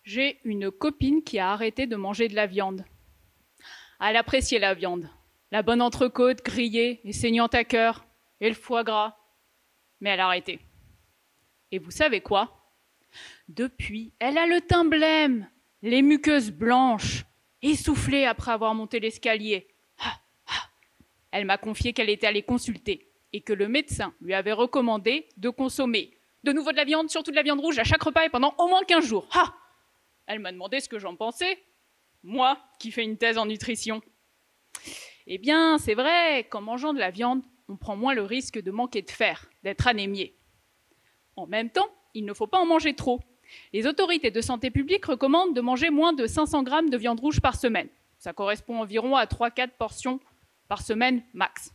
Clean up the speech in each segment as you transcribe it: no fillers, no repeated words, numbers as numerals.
J'ai une copine qui a arrêté de manger de la viande. Elle appréciait la viande, la bonne entrecôte grillée et saignante à cœur, et le foie gras. Mais elle a arrêté. Et vous savez quoi? Depuis, elle a le teint blême, les muqueuses blanches, essoufflée après avoir monté l'escalier. Elle m'a confié qu'elle était allée consulter et que le médecin lui avait recommandé de consommer de nouveau de la viande, surtout de la viande rouge, à chaque repas et pendant au moins 15 jours. Elle m'a demandé ce que j'en pensais, moi qui fais une thèse en nutrition. Eh bien, c'est vrai qu'en mangeant de la viande, on prend moins le risque de manquer de fer, d'être anémié. En même temps, il ne faut pas en manger trop. Les autorités de santé publique recommandent de manger moins de 500 grammes de viande rouge par semaine. Ça correspond environ à 3-4 portions par semaine max.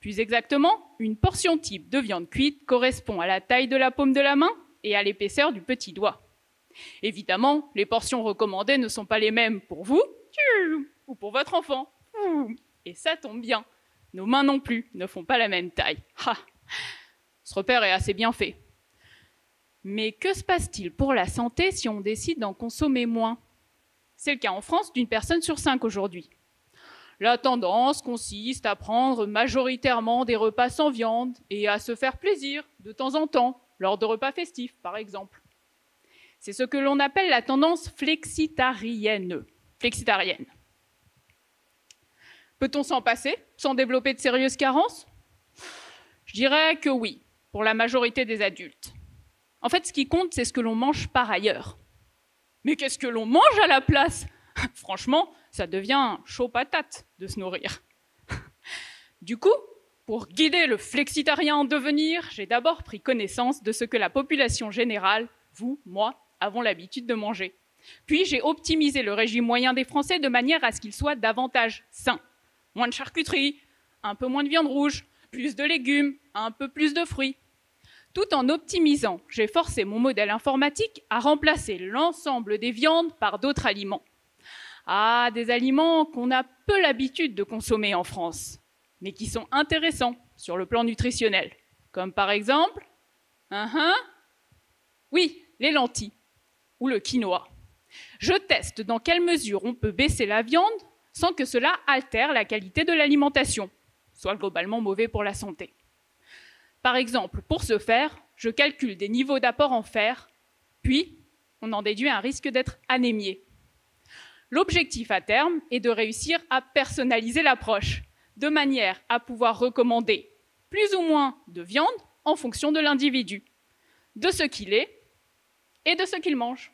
Plus exactement, une portion type de viande cuite correspond à la taille de la paume de la main et à l'épaisseur du petit doigt. Évidemment, les portions recommandées ne sont pas les mêmes pour vous ou pour votre enfant. Et ça tombe bien, nos mains non plus ne font pas la même taille. Ce repère est assez bien fait. Mais que se passe-t-il pour la santé si on décide d'en consommer moins? C'est le cas en France d'une personne sur 5 aujourd'hui. La tendance consiste à prendre majoritairement des repas sans viande et à se faire plaisir de temps en temps, lors de repas festifs par exemple. C'est ce que l'on appelle la tendance flexitarienne. Peut-on s'en passer sans développer de sérieuses carences? Je dirais que oui, pour la majorité des adultes. En fait, ce qui compte, c'est ce que l'on mange par ailleurs. Mais qu'est-ce que l'on mange à la place? Franchement, ça devient chaud patate de se nourrir. Du coup, pour guider le flexitarien en devenir, j'ai d'abord pris connaissance de ce que la population générale, vous, moi, avons l'habitude de manger. Puis j'ai optimisé le régime moyen des Français de manière à ce qu'il soit davantage sain. Moins de charcuterie, un peu moins de viande rouge, plus de légumes, un peu plus de fruits. Tout en optimisant, j'ai forcé mon modèle informatique à remplacer l'ensemble des viandes par d'autres aliments. Des aliments qu'on a peu l'habitude de consommer en France, mais qui sont intéressants sur le plan nutritionnel. Comme par exemple, oui, les lentilles ou le quinoa. Je teste dans quelle mesure on peut baisser la viande sans que cela altère la qualité de l'alimentation, soit globalement mauvais pour la santé. Par exemple, pour ce faire, je calcule des niveaux d'apport en fer, puis on en déduit un risque d'être anémié. L'objectif à terme est de réussir à personnaliser l'approche, de manière à pouvoir recommander plus ou moins de viande en fonction de l'individu, de ce qu'il est et de ce qu'il mange.